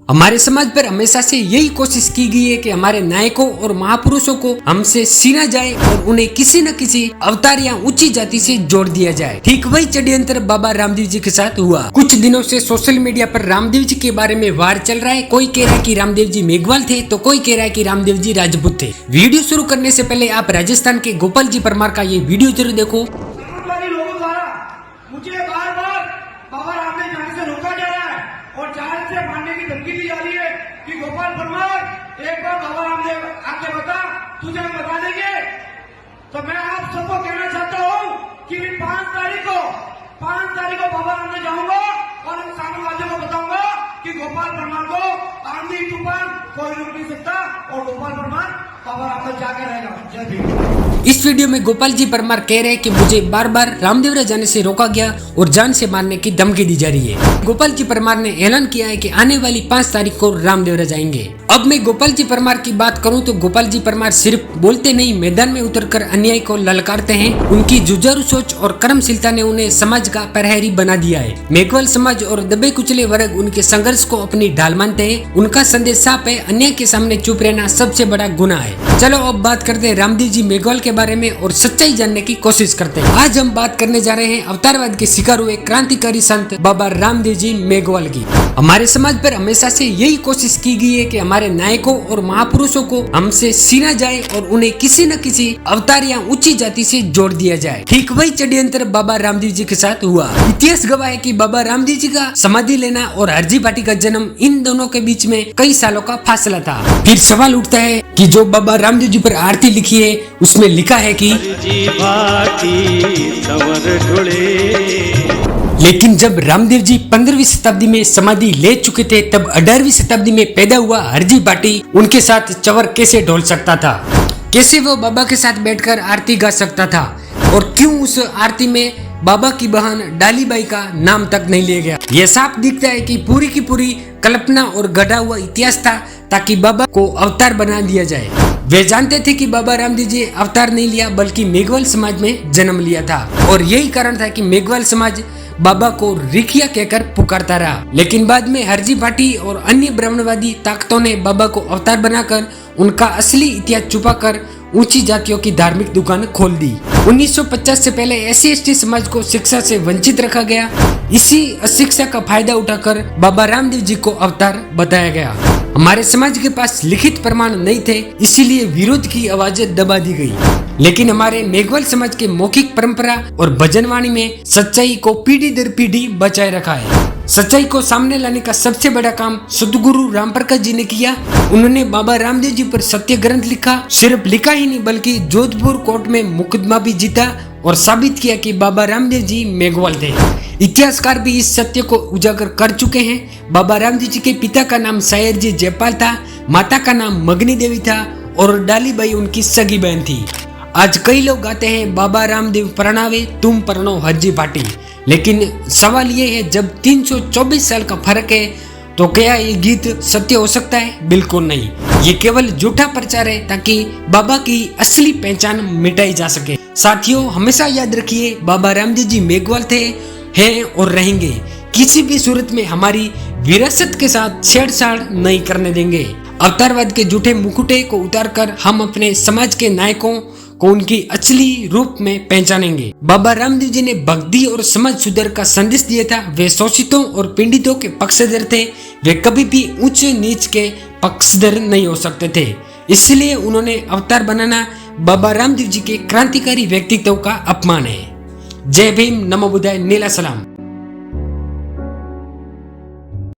हमारे समाज पर हमेशा से यही कोशिश की गई है कि हमारे नायकों और महापुरुषों को हमसे सीना जाए और उन्हें किसी न किसी अवतार या ऊंची जाति से जोड़ दिया जाए। ठीक वही षड्यंत्र बाबा रामदेव जी के साथ हुआ। कुछ दिनों से सोशल मीडिया पर रामदेव जी के बारे में वार चल रहा है। कोई कह रहा है कि रामदेव जी मेघवाल थे तो कोई कह रहा है कि रामदेव जी राजपूत थे। वीडियो शुरू करने से पहले आप राजस्थान के गोपाल जी परमार का ये वीडियो जरूर देखो। और जान से मारने की धमकी दी जा रही है कि गोपाल परमार एक बार बाबा रामदेव आके बता, तुझे हम बता देंगे। तो मैं आप सबको कहना चाहता हूँ कि 5 तारीख को बाबा रामदेव जाऊंगा और उन साम्राज्यों को बताऊंगा कि गोपाल परमार को आंधी तूफान कोई रोक नहीं सकता और गोपाल परमार बाबा रामदेव जाके रहेगा। जय भीम। इस वीडियो में गोपाल जी परमार कह रहे हैं कि मुझे बार बार रामदेवरा जाने से रोका गया और जान से मारने की धमकी दी जा रही है। गोपाल जी परमार ने ऐलान किया है कि आने वाली 5 तारीख को रामदेवरा जाएंगे। अब मैं गोपाल जी परमार की बात करूं तो गोपाल जी परमार सिर्फ बोलते नहीं, मैदान में उतरकर अन्याय को ललकारते हैं। उनकी जुझारू सोच और कर्मशीलता ने उन्हें समाज का प्रहरी बना दिया है। मेघवाल समाज और दबे कुचले वर्ग उनके संघर्ष को अपनी ढाल मानते हैं। उनका संदेश साफ है, अन्याय के सामने चुप रहना सबसे बड़ा गुनाह है। चलो अब बात करते हैं रामदेव जी मेघवाल के बारे में और सच्चाई जानने की कोशिश करते हैं। आज हम बात करने जा रहे हैं अवतारवाद के शिकार हुए क्रांतिकारी संत बाबा रामदेव जी मेघवाल की। हमारे समाज पर हमेशा से यही कोशिश की गई है कि हमारे नायकों और महापुरुषों को हमसे सीना जाए और उन्हें किसी न किसी अवतार या ऊंची जाति से जोड़ दिया जाए। ठीक वही षड्यंत्र बाबा रामदेव जी के साथ हुआ। इतिहास गवाह है कि बाबा रामदेव जी का समाधि लेना और हरजी भाटी का जन्म, इन दोनों के बीच में कई सालों का फासला था। फिर सवाल उठता है कि जो बाबा रामदेव जी पर आरती लिखी है उसमें लिखा है कि लेकिन जब रामदेव जी 15वीं शताब्दी में समाधि ले चुके थे तब 18वीं शताब्दी में पैदा हुआ हरजी भाटी उनके साथ चवर कैसे ढोल सकता था? कैसे वो बाबा के साथ बैठकर आरती गा सकता था? और क्यों उस आरती में बाबा की बहन डालीबाई का नाम तक नहीं लिया गया? यह साफ दिखता है कि पूरी की पूरी कल्पना और गढ़ा हुआ इतिहास था ताकि बाबा को अवतार बना दिया जाए। वे जानते थे कि बाबा रामदेव जी अवतार नहीं लिया बल्कि मेघवाल समाज में जन्म लिया था और यही कारण था कि मेघवाल समाज बाबा को रिखिया कहकर पुकारता रहा। लेकिन बाद में हरजी भाटी और अन्य ब्राह्मणवादी ताकतों ने बाबा को अवतार बनाकर उनका असली इतिहास छुपाकर ऊंची जातियों की धार्मिक दुकान खोल दी। 1950 से पहले SC/ST समाज को शिक्षा से वंचित रखा गया। इसी अशिक्षा का फायदा उठाकर बाबा रामदेव जी को अवतार बताया गया। हमारे समाज के पास लिखित प्रमाण नहीं थे, इसीलिए विरोध की आवाजें दबा दी गई। लेकिन हमारे मेघवाल समाज के मौखिक परंपरा और भजनवाणी में सच्चाई को पीढ़ी दर पीढ़ी बचाए रखा है। सच्चाई को सामने लाने का सबसे बड़ा काम सदगुरु रामप्रकाश जी ने किया। उन्होंने बाबा रामदेव जी पर सत्य ग्रंथ लिखा। सिर्फ लिखा ही नहीं बल्कि जोधपुर कोर्ट में मुकदमा भी जीता और साबित किया कि बाबा रामदेव जी मेघवाल थे। इतिहासकार भी इस सत्य को उजागर कर चुके हैं। बाबा रामदेव जी के पिता का नाम सायर जी जयपाल था, माता का नाम मगनी देवी था और डालीबाई उनकी सगी बहन थी। आज कई लोग गाते हैं बाबा रामदेव परणावे तुम परनो हरजी भाटी, लेकिन सवाल ये है जब 324 साल का फर्क है तो क्या ये गीत सत्य हो सकता है? बिल्कुल नहीं। ये केवल झूठा प्रचार है ताकि बाबा की असली पहचान मिटाई जा सके। साथियों, हमेशा याद रखिए बाबा रामदेव जी मेघवाल थे, हैं और रहेंगे। किसी भी सूरत में हमारी विरासत के साथ छेड़छाड़ नहीं करने देंगे। अवतारवाद के झूठे मुकुटे को उतारकर हम अपने समाज के नायकों को उनकी असली रूप में पहचानेंगे। बाबा रामदेव जी ने भक्ति और समाज सुधार का संदेश दिया था। वे शोषितों और पीड़ितों के पक्षधर थे। वे कभी भी ऊंच नीच के पक्षधर नहीं हो सकते थे। इसलिए उन्होंने अवतार बनाना बाबा रामदेव जी के क्रांतिकारी व्यक्तित्व का अपमान है। जय भीम, नमो बुद्धाय, नीला सलाम।